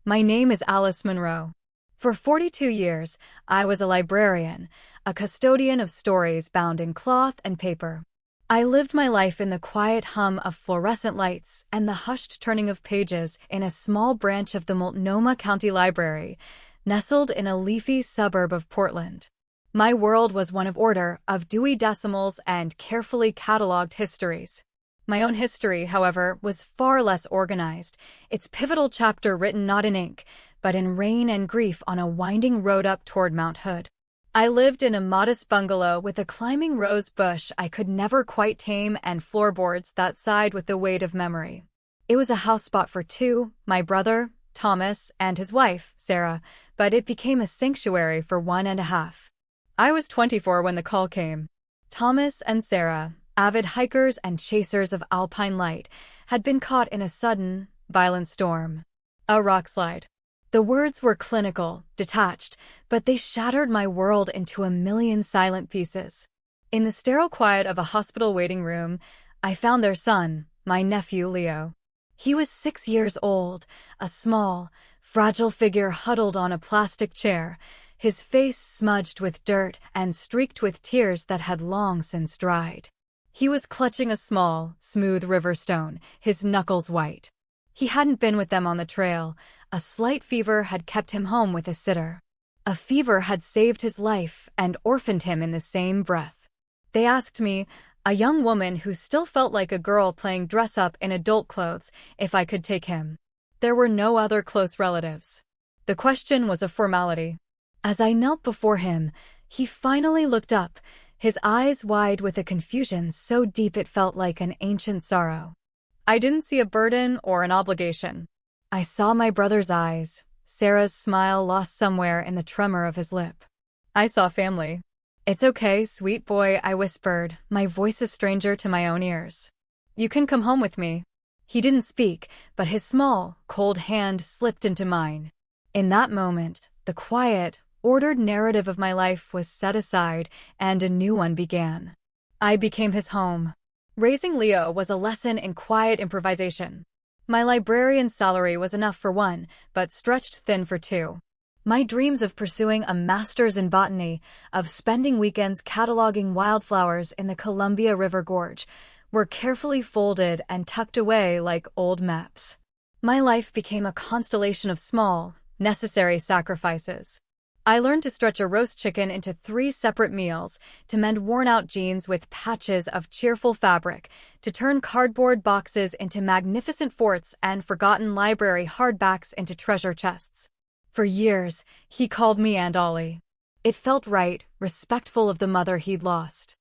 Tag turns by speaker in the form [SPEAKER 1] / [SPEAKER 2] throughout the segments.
[SPEAKER 1] My name is Alice Munro. For 42 years, I was a librarian, a custodian of stories bound in cloth and paper. I lived my life in the quiet hum of fluorescent lights and the hushed turning of pages in a small branch of the Multnomah County Library, nestled in a leafy suburb of Portland. My world was one of order, of Dewey Decimals and carefully cataloged histories. My own history, however, was far less organized, its pivotal chapter written not in ink, but in rain and grief on a winding road up toward Mount Hood. I lived in a modest bungalow with a climbing rose bush I could never quite tame and floorboards that sighed with the weight of memory. It was a house spot for two, my brother, Thomas, and his wife, Sarah, but it became a sanctuary for one and a half. I was 24 when the call came. Thomas and Sarah, avid hikers and chasers of alpine light, had been caught in a sudden, violent storm. A rockslide. The words were clinical, detached, but they shattered my world into a million silent pieces. In the sterile quiet of a hospital waiting room, I found their son, my nephew Leo. He was 6 years old, a small, fragile figure huddled on a plastic chair, his face smudged with dirt and streaked with tears that had long since dried. He was clutching a small, smooth river stone, his knuckles white. He hadn't been with them on the trail. A slight fever had kept him home with a sitter. A fever had saved his life and orphaned him in the same breath. They asked me, a young woman who still felt like a girl playing dress-up in adult clothes, if I could take him. There were no other close relatives. The question was a formality. As I knelt before him, he finally looked up, his eyes wide with a confusion so deep it felt like an ancient sorrow. I didn't see a burden or an obligation. I saw my brother's eyes, Sarah's smile lost somewhere in the tremor of his lip. I saw family. "It's okay, sweet boy," I whispered, my voice a stranger to my own ears. "You can come home with me." He didn't speak, but his small, cold hand slipped into mine. In that moment, the quiet, ordered narrative of my life was set aside, and a new one began. I became his home. Raising Leo was a lesson in quiet improvisation. My librarian's salary was enough for one, but stretched thin for two. My dreams of pursuing a master's in botany, of spending weekends cataloging wildflowers in the Columbia River Gorge, were carefully folded and tucked away like old maps. My life became a constellation of small, necessary sacrifices. I learned to stretch a roast chicken into 3 separate meals, to mend worn-out jeans with patches of cheerful fabric, to turn cardboard boxes into magnificent forts and forgotten library hardbacks into treasure chests. For years, he called me Aunt Ollie. It felt right, respectful of the mother he'd lost.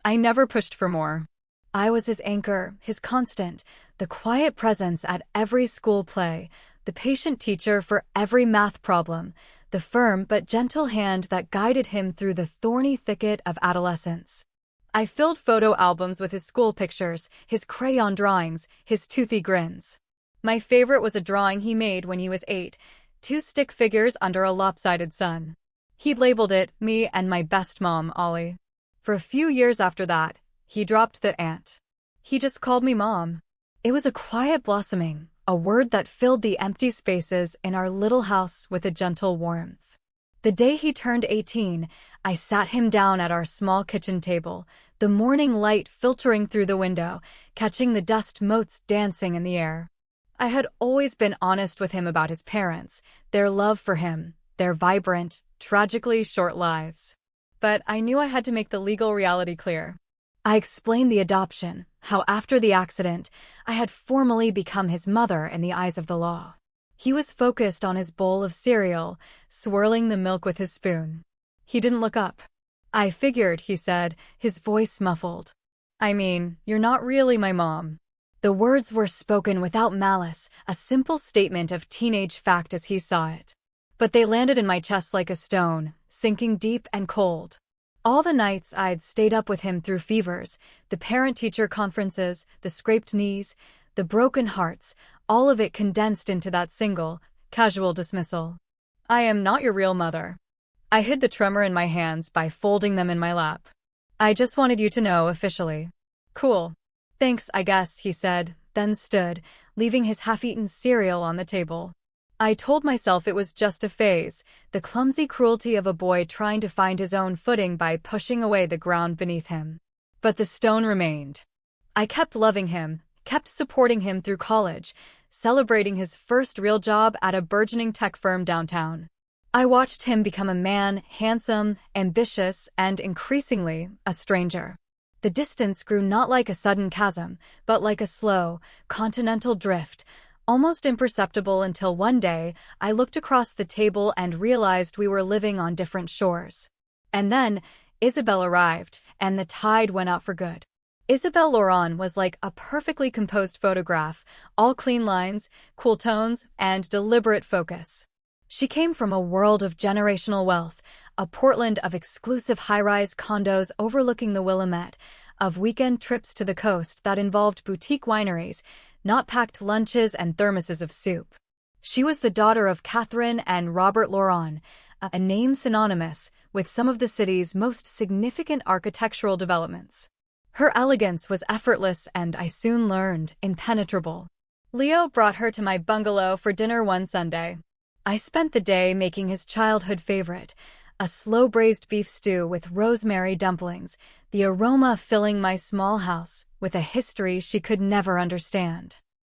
[SPEAKER 1] I never pushed for more. I was his anchor, his constant, the quiet presence at every school play, the patient teacher for every math problem, the firm but gentle hand that guided him through the thorny thicket of adolescence. I filled photo albums with his school pictures, his crayon drawings, his toothy grins. My favorite was a drawing he made when he was 8, 2 stick figures under a lopsided sun. He'd labeled it, "Me and my best mom, Ollie." For a few years after that, he dropped the aunt. He just called me Mom. It was a quiet blossoming, a word that filled the empty spaces in our little house with a gentle warmth. The day he turned 18, I sat him down at our small kitchen table, the morning light filtering through the window, catching the dust motes dancing in the air. I had always been honest with him about his parents, their love for him, their vibrant, tragically short lives. But I knew I had to make the legal reality clear. I explained the adoption, how after the accident, I had formally become his mother in the eyes of the law. He was focused on his bowl of cereal, swirling the milk with his spoon. He didn't look up. "I figured," he said, his voice muffled. "I mean, you're not really my mom." The words were spoken without malice, a simple statement of teenage fact as he saw it. But they landed in my chest like a stone, sinking deep and cold. All the nights I'd stayed up with him through fevers, the parent-teacher conferences, the scraped knees, the broken hearts, all of it condensed into that single, casual dismissal. "I am not your real mother." I hid the tremor in my hands by folding them in my lap. "I just wanted you to know officially." "Cool. Thanks, I guess," he said, then stood, leaving his half-eaten cereal on the table. I told myself it was just a phase, the clumsy cruelty of a boy trying to find his own footing by pushing away the ground beneath him. But the stone remained. I kept loving him, kept supporting him through college, celebrating his first real job at a burgeoning tech firm downtown. I watched him become a man, handsome, ambitious, and increasingly, a stranger. The distance grew not like a sudden chasm, but like a slow, continental drift, almost imperceptible until one day I looked across the table and realized we were living on different shores. And then, Isabel arrived, and the tide went out for good. Isabel Laurent was like a perfectly composed photograph, all clean lines, cool tones, and deliberate focus. She came from a world of generational wealth, a Portland of exclusive high-rise condos overlooking the Willamette, of weekend trips to the coast that involved boutique wineries, not packed lunches and thermoses of soup. She was the daughter of Catherine and Robert Laurent, a name synonymous with some of the city's most significant architectural developments. Her elegance was effortless and, I soon learned, impenetrable. Leo brought her to my bungalow for dinner one Sunday. I spent the day making his childhood favorite, a slow-braised beef stew with rosemary dumplings, the aroma filling my small house with a history she could never understand.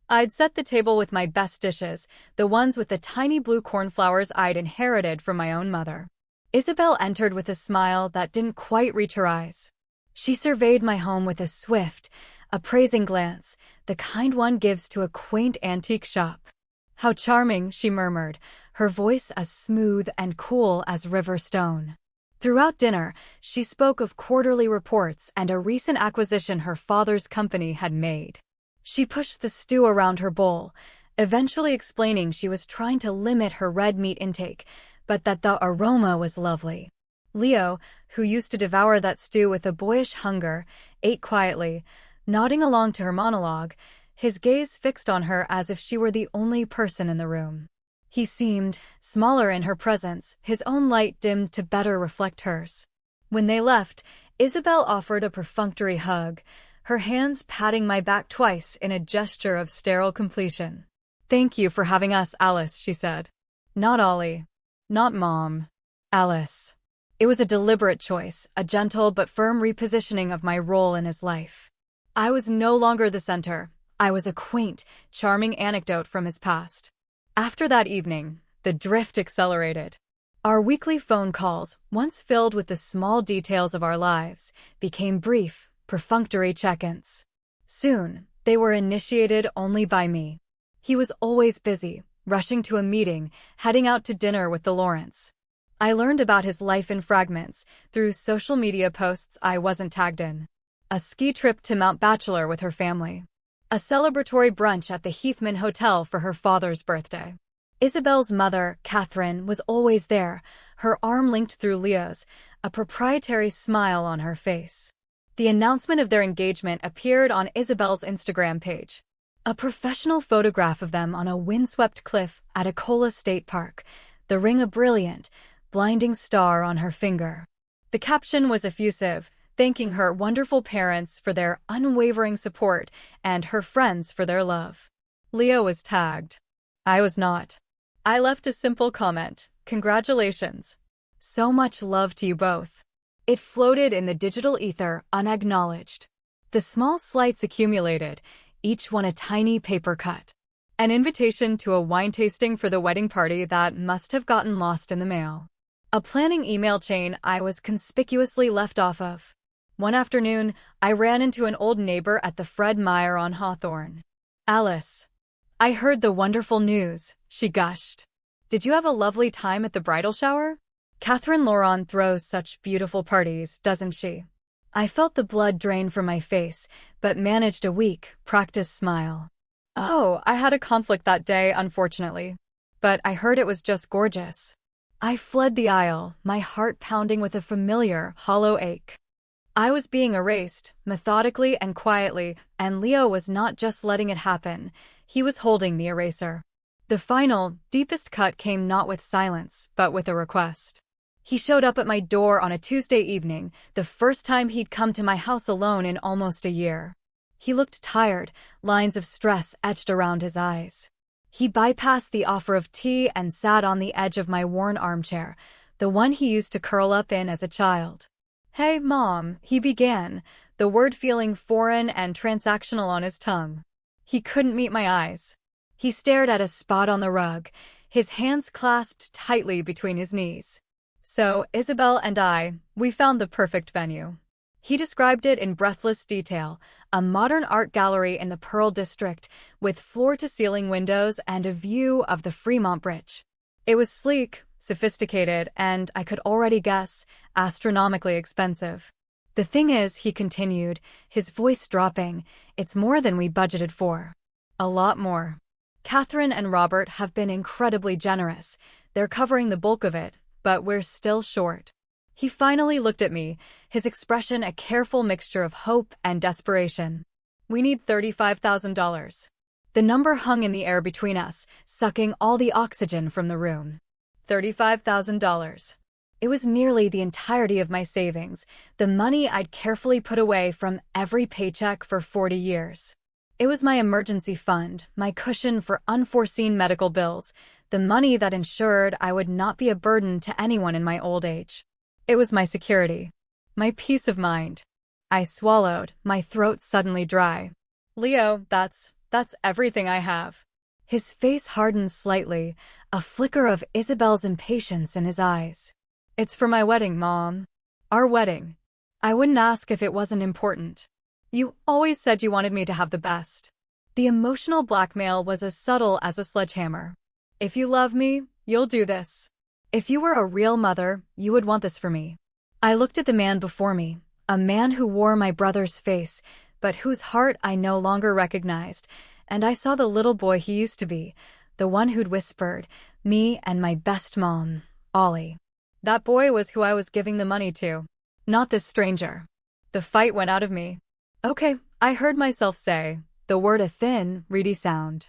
[SPEAKER 1] I'd set the table with my best dishes, the ones with the tiny blue cornflowers I'd inherited from my own mother. Isabel entered with a smile that didn't quite reach her eyes. She surveyed my home with a swift, appraising glance, the kind one gives to a quaint antique shop. "How charming," she murmured, her voice as smooth and cool as river stone. Throughout dinner, she spoke of quarterly reports and a recent acquisition her father's company had made. She pushed the stew around her bowl, eventually explaining she was trying to limit her red meat intake, but that the aroma was lovely. Leo, who used to devour that stew with a boyish hunger, ate quietly, nodding along to her monologue, his gaze fixed on her as if she were the only person in the room. He seemed smaller in her presence, his own light dimmed to better reflect hers. When they left, Isabel offered a perfunctory hug, her hands patting my back twice in a gesture of sterile completion. "Thank you for having us, Alice," she said. "Not Ollie. Not Mom. Alice." It was a deliberate choice, a gentle but firm repositioning of my role in his life. I was no longer the center. I was a quaint, charming anecdote from his past. After that evening, the drift accelerated. Our weekly phone calls, once filled with the small details of our lives, became brief, perfunctory check-ins. Soon, they were initiated only by me. He was always busy, rushing to a meeting, heading out to dinner with the Laurents. I learned about his life in fragments, through social media posts I wasn't tagged in. A ski trip to Mount Bachelor with her family. A celebratory brunch at the Heathman Hotel for her father's birthday. Isabel's mother, Catherine, was always there, her arm linked through Leo's, a proprietary smile on her face. The announcement of their engagement appeared on Isabel's Instagram page. A professional photograph of them on a windswept cliff at Ecola State Park, the ring a brilliant, blinding star on her finger. The caption was effusive, thanking her wonderful parents for their unwavering support and her friends for their love. Leo was tagged. I was not. I left a simple comment, "Congratulations. So much love to you both." It floated in the digital ether, unacknowledged. The small slights accumulated, each one a tiny paper cut. An invitation to a wine tasting for the wedding party that must have gotten lost in the mail. A planning email chain I was conspicuously left off of. One afternoon, I ran into an old neighbor at the Fred Meyer on Hawthorne. "Alice, I heard the wonderful news," she gushed. "Did you have a lovely time at the bridal shower? Catherine Laurent throws such beautiful parties, doesn't she?" I felt the blood drain from my face, but managed a weak, practiced smile. "Oh, I had a conflict that day, unfortunately. But I heard it was just gorgeous." I fled the aisle, my heart pounding with a familiar, hollow ache. I was being erased, methodically and quietly, and Leo was not just letting it happen, he was holding the eraser. The final, deepest cut came not with silence, but with a request. He showed up at my door on a Tuesday evening, the first time he'd come to my house alone in almost a year. He looked tired, lines of stress etched around his eyes. He bypassed the offer of tea and sat on the edge of my worn armchair, the one he used to curl up in as a child. "Hey, Mom," he began, the word feeling foreign and transactional on his tongue. He couldn't meet my eyes. He stared at a spot on the rug, his hands clasped tightly between his knees. "So, Isabel and we found the perfect venue." He described it in breathless detail, a modern art gallery in the Pearl District, with floor-to-ceiling windows and a view of the Fremont Bridge. It was sleek, sophisticated, and, I could already guess, astronomically expensive. "The thing is," he continued, his voice dropping, "it's more than we budgeted for. A lot more. Catherine and Robert have been incredibly generous. They're covering the bulk of it, but we're still short." He finally looked at me, his expression a careful mixture of hope and desperation. "We need $35,000. The number hung in the air between us, sucking all the oxygen from the room. $35,000. It was nearly the entirety of my savings, the money I'd carefully put away from every paycheck for 40 years. It was my emergency fund, my cushion for unforeseen medical bills, the money that ensured I would not be a burden to anyone in my old age. It was my security, my peace of mind. I swallowed, my throat suddenly dry. "Leo, that's everything I have." His face hardened slightly, a flicker of Isabel's impatience in his eyes. "It's for my wedding, Mom. Our wedding. I wouldn't ask if it wasn't important. You always said you wanted me to have the best." The emotional blackmail was as subtle as a sledgehammer. "If you love me, you'll do this. If you were a real mother, you would want this for me." I looked at the man before me, a man who wore my brother's face, but whose heart I no longer recognized, and I saw the little boy he used to be, the one who'd whispered, "Me and my best mom, Ollie." That boy was who I was giving the money to, not this stranger. The fight went out of me. "Okay," I heard myself say, the word a thin, reedy sound.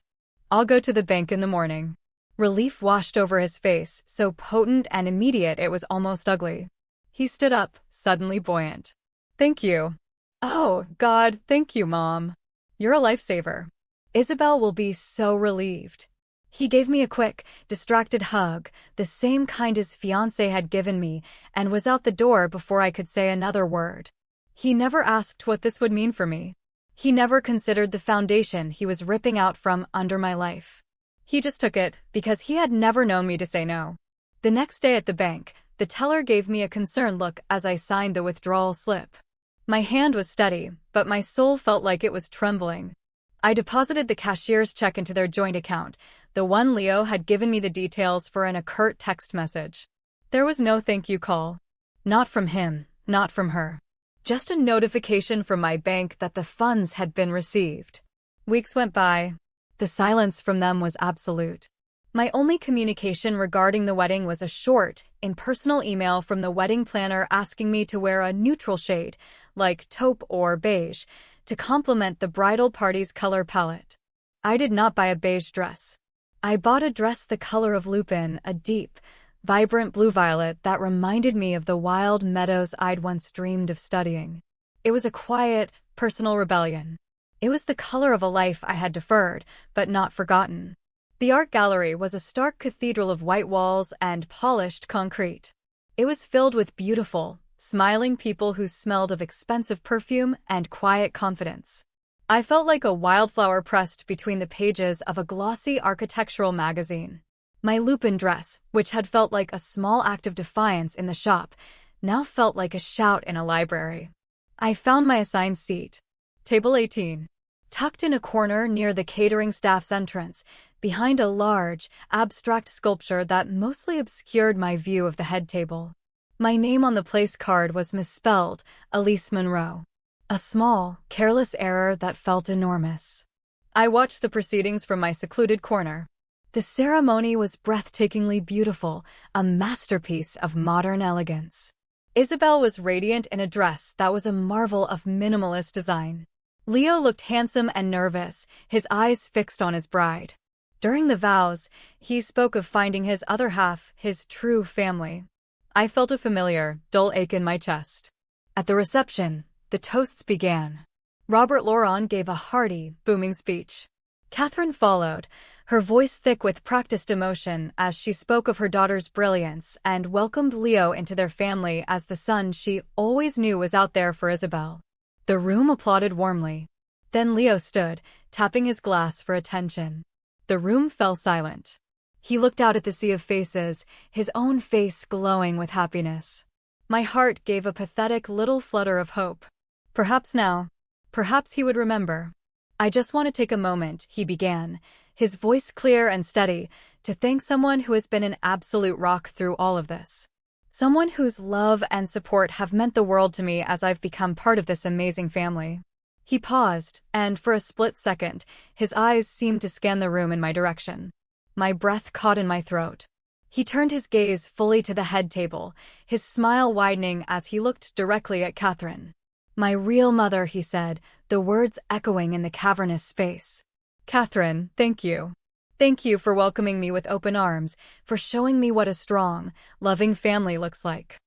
[SPEAKER 1] "I'll go to the bank in the morning." Relief washed over his face, so potent and immediate it was almost ugly. He stood up, suddenly buoyant. "Thank you." "Oh, God, thank you, Mom. You're a lifesaver. Isabel will be so relieved." He gave me a quick, distracted hug, the same kind his fiancé had given me, and was out the door before I could say another word. He never asked what this would mean for me. He never considered the foundation he was ripping out from under my life. He just took it, because he had never known me to say no. The next day at the bank, the teller gave me a concerned look as I signed the withdrawal slip. My hand was steady, but my soul felt like it was trembling. I deposited the cashier's check into their joint account, the one Leo had given me the details for in a curt text message. There was no thank you call. Not from him, not from her. Just a notification from my bank that the funds had been received. Weeks went by. The silence from them was absolute. My only communication regarding the wedding was a short, impersonal email from the wedding planner asking me to wear a neutral shade, like taupe or beige, to complement the bridal party's color palette. I did not buy a beige dress. I bought a dress the color of lupin, a deep, vibrant blue-violet that reminded me of the wild meadows I'd once dreamed of studying. It was a quiet, personal rebellion. It was the color of a life I had deferred, but not forgotten. The art gallery was a stark cathedral of white walls and polished concrete. It was filled with beautiful, smiling people who smelled of expensive perfume and quiet confidence. I felt like a wildflower pressed between the pages of a glossy architectural magazine. My lupin dress, which had felt like a small act of defiance in the shop, now felt like a shout in a library. I found my assigned seat. Table 18. Tucked in a corner near the catering staff's entrance, behind a large, abstract sculpture that mostly obscured my view of the head table. My name on the place card was misspelled, Elise Monroe. A small, careless error that felt enormous. I watched the proceedings from my secluded corner. The ceremony was breathtakingly beautiful, a masterpiece of modern elegance. Isabel was radiant in a dress that was a marvel of minimalist design. Leo looked handsome and nervous, his eyes fixed on his bride. During the vows, he spoke of finding his other half, his true family. I felt a familiar, dull ache in my chest. At the reception, the toasts began. Robert Laurent gave a hearty, booming speech. Catherine followed, her voice thick with practiced emotion as she spoke of her daughter's brilliance and welcomed Leo into their family as the son she always knew was out there for Isabel. The room applauded warmly. Then Leo stood, tapping his glass for attention. The room fell silent. He looked out at the sea of faces, his own face glowing with happiness. My heart gave a pathetic little flutter of hope. Perhaps now. Perhaps he would remember. I just want to take a moment, he began, his voice clear and steady, to thank someone who has been an absolute rock through all of this. Someone whose love and support have meant the world to me as I've become part of this amazing family. He paused, and for a split second, his eyes seemed to scan the room in my direction. My breath caught in my throat. He turned his gaze fully to the head table, his smile widening as he looked directly at Catherine. "My real mother," he said, the words echoing in the cavernous space. "Catherine, thank you. Thank you for welcoming me with open arms, for showing me what a strong, loving family looks like.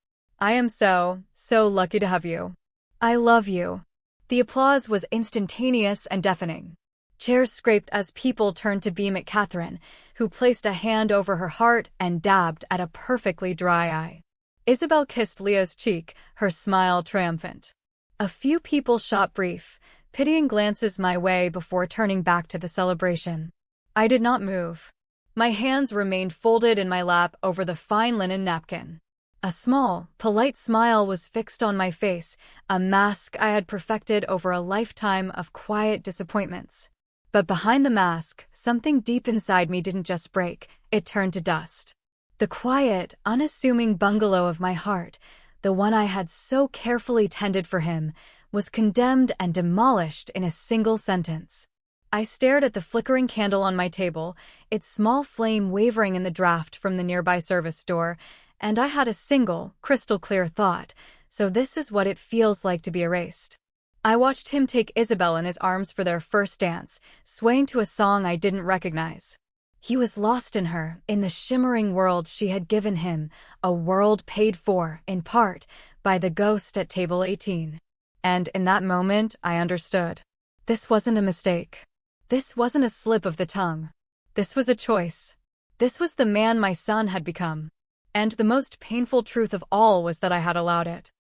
[SPEAKER 1] I am so lucky to have you. I love you." The applause was instantaneous and deafening. Chairs scraped as people turned to beam at Catherine, who placed a hand over her heart and dabbed at a perfectly dry eye. Isabel kissed Leo's cheek, her smile triumphant. A few people shot brief, pitying glances my way before turning back to the celebration. I did not move. My hands remained folded in my lap over the fine linen napkin. A small, polite smile was fixed on my face, a mask I had perfected over a lifetime of quiet disappointments. But behind the mask, something deep inside me didn't just break, it turned to dust. The quiet, unassuming bungalow of my heart, the one I had so carefully tended for him, was condemned and demolished in a single sentence. I stared at the flickering candle on my table, its small flame wavering in the draft from the nearby service door, and I had a single, crystal-clear thought: so this is what it feels like to be erased. I watched him take Isabel in his arms for their first dance, swaying to a song I didn't recognize. He was lost in her, in the shimmering world she had given him, a world paid for, in part, by the ghost at table 18. And in that moment, I understood. This wasn't a mistake. This wasn't a slip of the tongue. This was a choice. This was the man my son had become. And the most painful truth of all was that I had allowed it.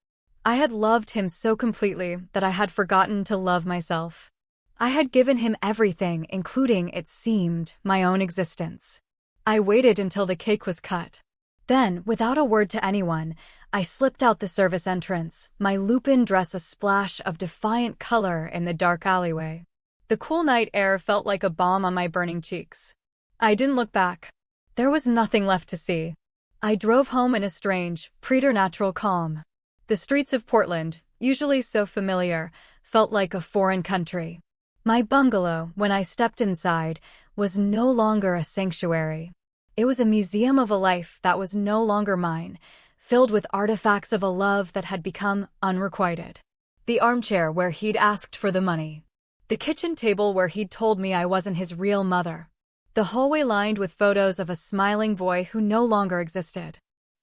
[SPEAKER 1] I had loved him so completely that I had forgotten to love myself. I had given him everything, including, it seemed, my own existence. I waited until the cake was cut. Then, without a word to anyone, I slipped out the service entrance, my Lupin dress a splash of defiant color in the dark alleyway. The cool night air felt like a balm on my burning cheeks. I didn't look back. There was nothing left to see. I drove home in a strange, preternatural calm. The streets of Portland, usually so familiar, felt like a foreign country. My bungalow, when I stepped inside, was no longer a sanctuary. It was a museum of a life that was no longer mine, filled with artifacts of a love that had become unrequited. The armchair where he'd asked for the money. The kitchen table where he'd told me I wasn't his real mother. The hallway lined with photos of a smiling boy who no longer existed.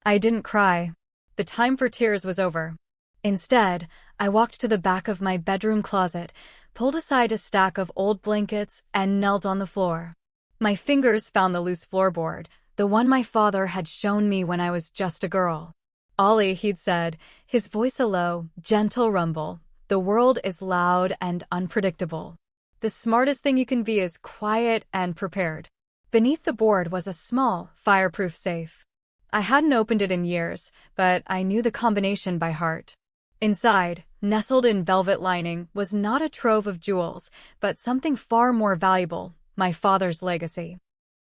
[SPEAKER 1] I didn't cry. The time for tears was over. Instead, I walked to the back of my bedroom closet, pulled aside a stack of old blankets, and knelt on the floor. My fingers found the loose floorboard, the one my father had shown me when I was just a girl. "Ollie," he'd said, his voice a low, gentle rumble, "the world is loud and unpredictable. The smartest thing you can be is quiet and prepared." Beneath the board was a small, fireproof safe. I hadn't opened it in years, but I knew the combination by heart. Inside, nestled in velvet lining, was not a trove of jewels, but something far more valuable: my father's legacy.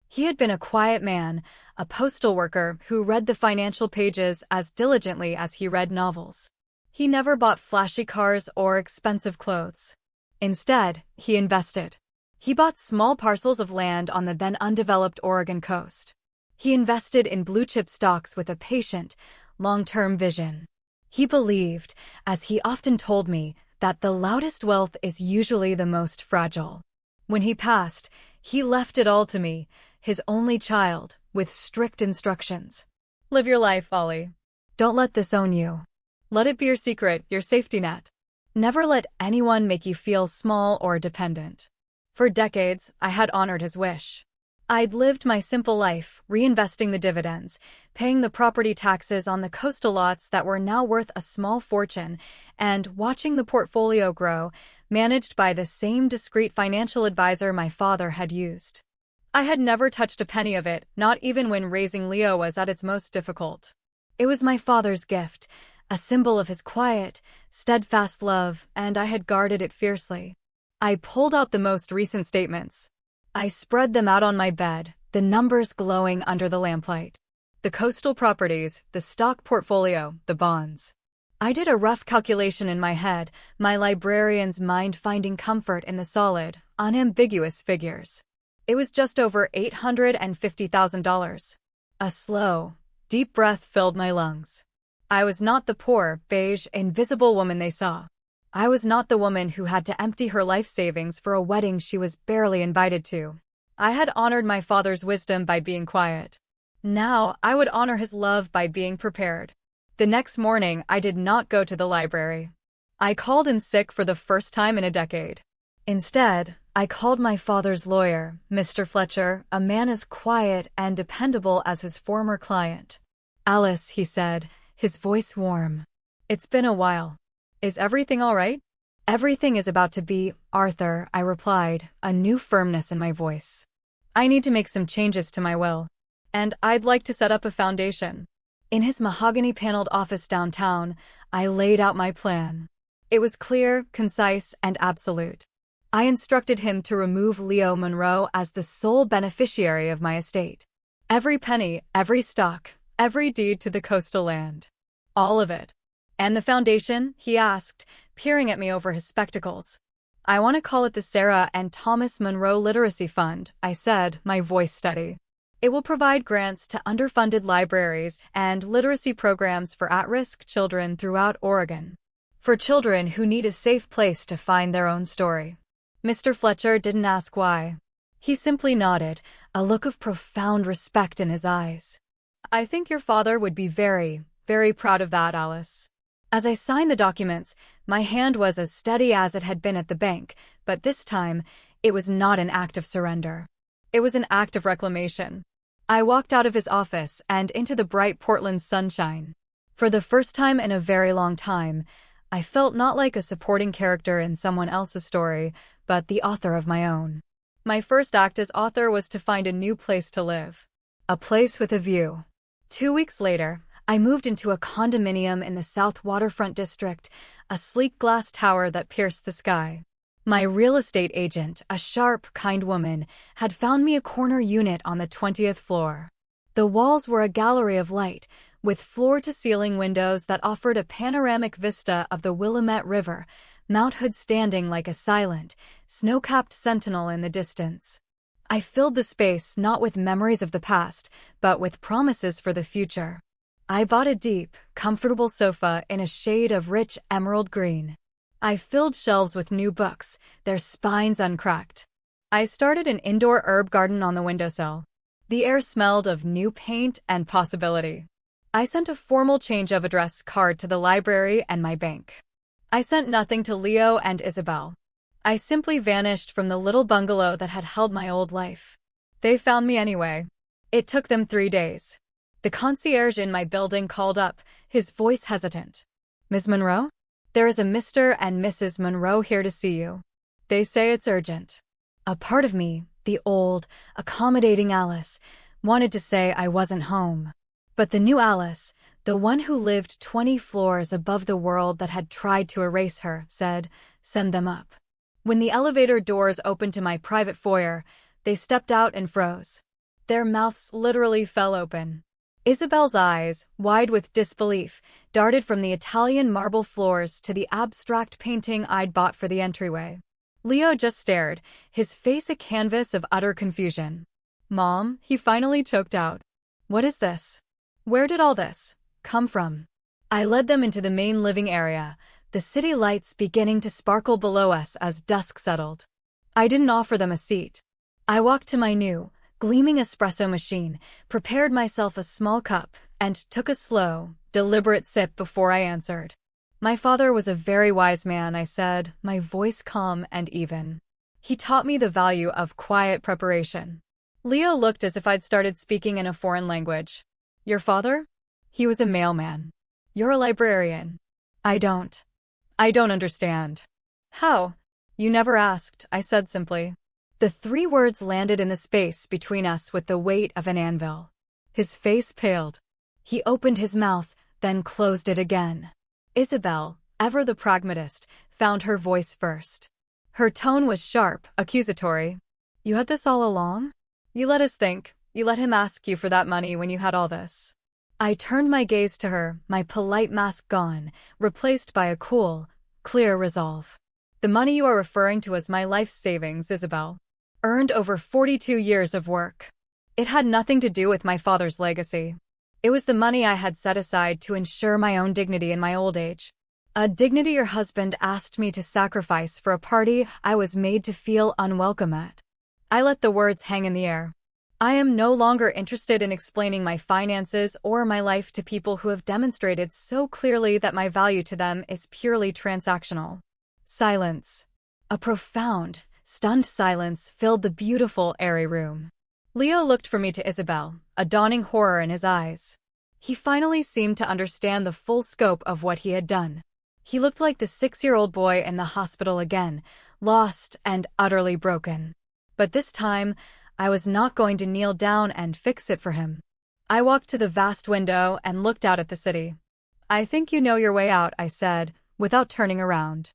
[SPEAKER 1] He had been a quiet man, a postal worker who read the financial pages as diligently as he read novels. He never bought flashy cars or expensive clothes. Instead, he invested. He bought small parcels of land on the then undeveloped Oregon coast. He invested in blue-chip stocks with a patient, long-term vision. He believed, as he often told me, that the loudest wealth is usually the most fragile. When he passed, he left it all to me, his only child, with strict instructions. "Live your life, Ollie. Don't let this own you. Let it be your secret, your safety net. Never let anyone make you feel small or dependent." For decades, I had honored his wish. I'd lived my simple life, reinvesting the dividends, paying the property taxes on the coastal lots that were now worth a small fortune, and watching the portfolio grow, managed by the same discreet financial advisor my father had used. I had never touched a penny of it, not even when raising Leo was at its most difficult. It was my father's gift, a symbol of his quiet, steadfast love, and I had guarded it fiercely. I pulled out the most recent statements. I spread them out on my bed, the numbers glowing under the lamplight. The coastal properties, the stock portfolio, the bonds. I did a rough calculation in my head, my librarian's mind finding comfort in the solid, unambiguous figures. It was just over $850,000. A slow, deep breath filled my lungs. I was not the poor, beige, invisible woman they saw. I was not the woman who had to empty her life savings for a wedding she was barely invited to. I had honored my father's wisdom by being quiet. Now, I would honor his love by being prepared. The next morning, I did not go to the library. I called in sick for the first time in a decade. Instead, I called my father's lawyer, Mr. Fletcher, a man as quiet and dependable as his former client. "Alice," he said, his voice warm. "It's been a while. Is everything all right?" "Everything is about to be, Arthur," I replied, a new firmness in my voice. "I need to make some changes to my will. And I'd like to set up a foundation." In his mahogany-paneled office downtown, I laid out my plan. It was clear, concise, and absolute. I instructed him to remove Leo Monroe as the sole beneficiary of my estate. Every penny, every stock, every deed to the coastal land. All of it. "And the foundation?" he asked, peering at me over his spectacles. "I want to call it the Sarah and Thomas Monroe Literacy Fund," I said, my voice steady. "It will provide grants to underfunded libraries and literacy programs for at-risk children throughout Oregon. For children who need a safe place to find their own story." Mr. Fletcher didn't ask why. He simply nodded, a look of profound respect in his eyes. "I think your father would be very, very proud of that, Alice." As I signed the documents, my hand was as steady as it had been at the bank, but this time, it was not an act of surrender. It was an act of reclamation. I walked out of his office and into the bright Portland sunshine. For the first time in a very long time, I felt not like a supporting character in someone else's story, but the author of my own. My first act as author was to find a new place to live. A place with a view. 2 weeks later, I moved into a condominium in the South Waterfront District, a sleek glass tower that pierced the sky. My real estate agent, a sharp, kind woman, had found me a corner unit on the 20th floor. The walls were a gallery of light, with floor-to-ceiling windows that offered a panoramic vista of the Willamette River, Mount Hood standing like a silent, snow-capped sentinel in the distance. I filled the space not with memories of the past, but with promises for the future. I bought a deep, comfortable sofa in a shade of rich emerald green. I filled shelves with new books, their spines uncracked. I started an indoor herb garden on the windowsill. The air smelled of new paint and possibility. I sent a formal change of address card to the library and my bank. I sent nothing to Leo and Isabel. I simply vanished from the little bungalow that had held my old life. They found me anyway. It took them 3 days. The concierge in my building called up, his voice hesitant. "Ms. Monroe? There is a Mr. and Mrs. Monroe here to see you. They say it's urgent." A part of me, the old, accommodating Alice, wanted to say I wasn't home. But the new Alice, the one who lived 20 floors above the world that had tried to erase her, said, "Send them up." When the elevator doors opened to my private foyer, they stepped out and froze. Their mouths literally fell open. Isabel's eyes, wide with disbelief, darted from the Italian marble floors to the abstract painting I'd bought for the entryway. Leo just stared, his face a canvas of utter confusion. "Mom," he finally choked out. "What is this? Where did all this come from?" I led them into the main living area, the city lights beginning to sparkle below us as dusk settled. I didn't offer them a seat. I walked to my new, gleaming espresso machine, prepared myself a small cup, and took a slow, deliberate sip before I answered. "My father was a very wise man," I said, my voice calm and even. "He taught me the value of quiet preparation. Leo looked as if I'd started speaking in a foreign language. Your father? He was a mailman. You're a librarian. I don't. I don't understand. How? You never asked, I said simply. The 3 words landed in the space between us with the weight of an anvil. His face paled. He opened his mouth, then closed it again. Isabel, ever the pragmatist, found her voice first. Her tone was sharp, accusatory. You had this all along? You let us think. You let him ask you for that money when you had all this. I turned my gaze to her, my polite mask gone, replaced by a cool, clear resolve. The money you are referring to as my life savings, Isabel. Earned over 42 years of work. It had nothing to do with my father's legacy. It was the money I had set aside to ensure my own dignity in my old age. A dignity your husband asked me to sacrifice for a party I was made to feel unwelcome at. I let the words hang in the air. I am no longer interested in explaining my finances or my life to people who have demonstrated so clearly that my value to them is purely transactional. Silence. A profound, stunned silence filled the beautiful, airy room. Leo looked from me to Isabel, a dawning horror in his eyes. He finally seemed to understand the full scope of what he had done. He looked like the 6-year-old boy in the hospital again, lost and utterly broken. But this time, I was not going to kneel down and fix it for him. I walked to the vast window and looked out at the city. I think you know your way out, I said, without turning around.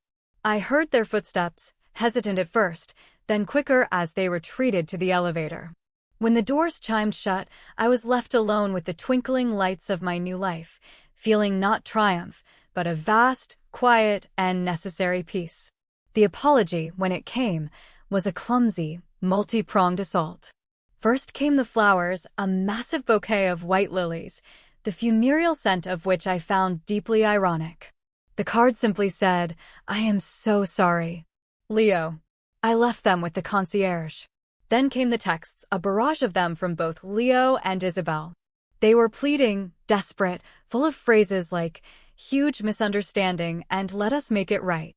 [SPEAKER 1] I heard their footsteps, hesitant at first, then quicker as they retreated to the elevator. When the doors chimed shut, I was left alone with the twinkling lights of my new life, feeling not triumph, but a vast, quiet, and necessary peace. The apology, when it came, was a clumsy, multi-pronged assault. First came the flowers, a massive bouquet of white lilies, the funereal scent of which I found deeply ironic. The card simply said, "I am so sorry. Leo." I left them with the concierge. Then came the texts, a barrage of them from both Leo and Isabel. They were pleading, desperate, full of phrases like, "huge misunderstanding," and "let us make it right."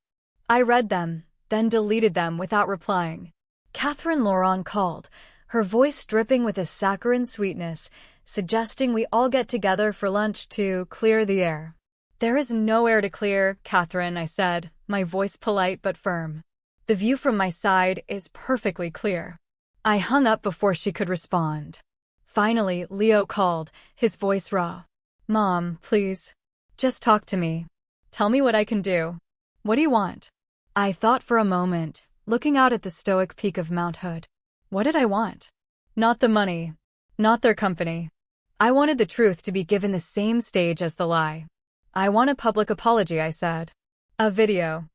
[SPEAKER 1] I read them, then deleted them without replying. Catherine Laurent called, her voice dripping with a saccharine sweetness, suggesting we all get together for lunch to clear the air. There is no air to clear, Catherine, I said, my voice polite but firm. The view from my side is perfectly clear. I hung up before she could respond. Finally, Leo called, his voice raw. Mom, please. Just talk to me. Tell me what I can do. What do you want? I thought for a moment, looking out at the stoic peak of Mount Hood. What did I want? Not the money. Not their company. I wanted the truth to be given the same stage as the lie. I want a public apology, I said. A video.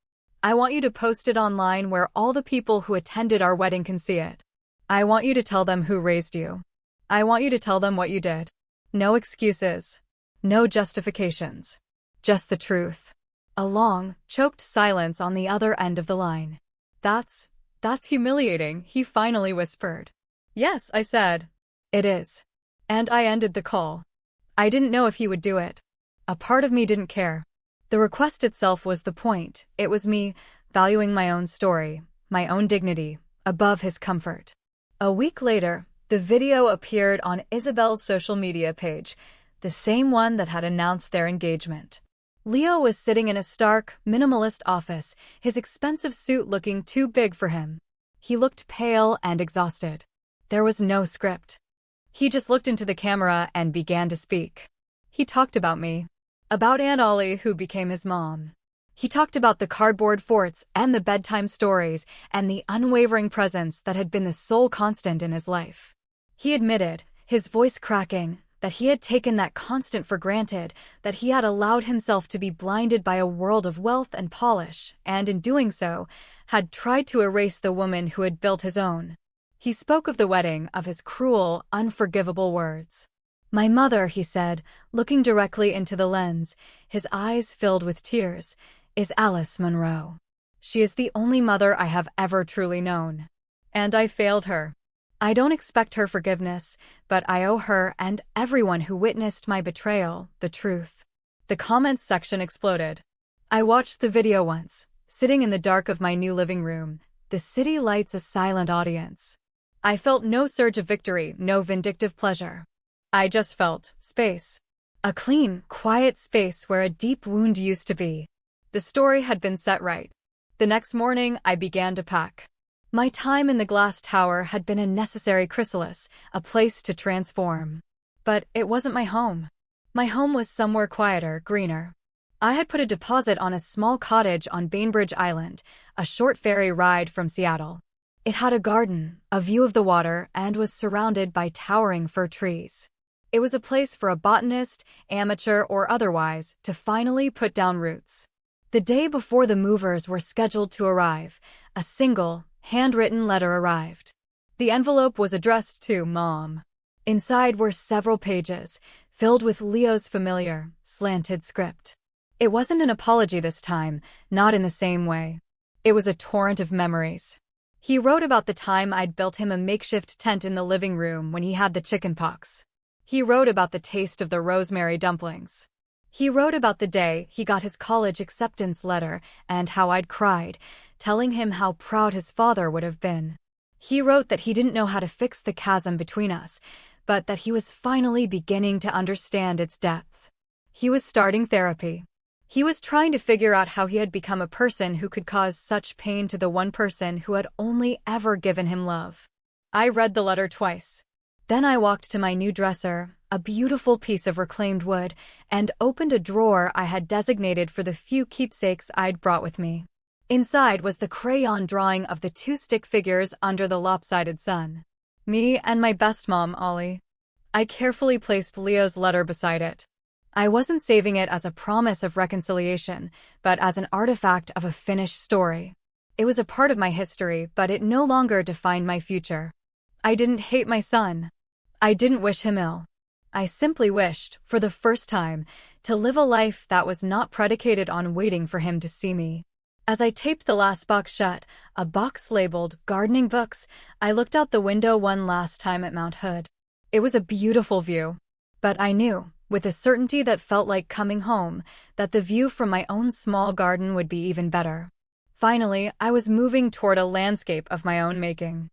[SPEAKER 1] I want you to post it online where all the people who attended our wedding can see it. I want you to tell them who raised you. I want you to tell them what you did. No excuses. No justifications. Just the truth. A long, choked silence on the other end of the line. That's humiliating, he finally whispered. Yes, I said. It is. And I ended the call. I didn't know if he would do it. A part of me didn't care. The request itself was the point. It was me, valuing my own story, my own dignity, above his comfort. A week later, the video appeared on Isabel's social media page, the same one that had announced their engagement. Leo was sitting in a stark, minimalist office, his expensive suit looking too big for him. He looked pale and exhausted. There was no script. He just looked into the camera and began to speak. He talked about me. About Aunt Ollie, who became his mom. He talked about the cardboard forts and the bedtime stories and the unwavering presence that had been the sole constant in his life. He admitted, his voice cracking, that he had taken that constant for granted, that he had allowed himself to be blinded by a world of wealth and polish, and in doing so, had tried to erase the woman who had built his own. He spoke of the wedding, of his cruel, unforgivable words. My mother, he said, looking directly into the lens, his eyes filled with tears, is Alice Munro. She is the only mother I have ever truly known. And I failed her. I don't expect her forgiveness, but I owe her and everyone who witnessed my betrayal the truth. The comments section exploded. I watched the video once, sitting in the dark of my new living room, the city lights a silent audience. I felt no surge of victory, no vindictive pleasure. I just felt space. A clean, quiet space where a deep wound used to be. The story had been set right. The next morning, I began to pack. My time in the glass tower had been a necessary chrysalis, a place to transform. But it wasn't my home. My home was somewhere quieter, greener. I had put a deposit on a small cottage on Bainbridge Island, a short ferry ride from Seattle. It had a garden, a view of the water, and was surrounded by towering fir trees. It was a place for a botanist, amateur or otherwise, to finally put down roots. The day before the movers were scheduled to arrive, a single, handwritten letter arrived. The envelope was addressed to Mom. Inside were several pages, filled with Leo's familiar, slanted script. It wasn't an apology this time, not in the same way. It was a torrent of memories. He wrote about the time I'd built him a makeshift tent in the living room when he had the chickenpox. He wrote about the taste of the rosemary dumplings. He wrote about the day he got his college acceptance letter and how I'd cried, telling him how proud his father would have been. He wrote that he didn't know how to fix the chasm between us, but that he was finally beginning to understand its depth. He was starting therapy. He was trying to figure out how he had become a person who could cause such pain to the one person who had only ever given him love. I read the letter twice. Then I walked to my new dresser, a beautiful piece of reclaimed wood, and opened a drawer I had designated for the few keepsakes I'd brought with me. Inside was the crayon drawing of the two stick figures under the lopsided sun. Me and my best mom, Ollie. I carefully placed Leo's letter beside it. I wasn't saving it as a promise of reconciliation, but as an artifact of a finished story. It was a part of my history, but it no longer defined my future. I didn't hate my son. I didn't wish him ill. I simply wished, for the first time, to live a life that was not predicated on waiting for him to see me. As I taped the last box shut, a box labeled Gardening Books, I looked out the window one last time at Mount Hood. It was a beautiful view. But I knew, with a certainty that felt like coming home, that the view from my own small garden would be even better. Finally, I was moving toward a landscape of my own making.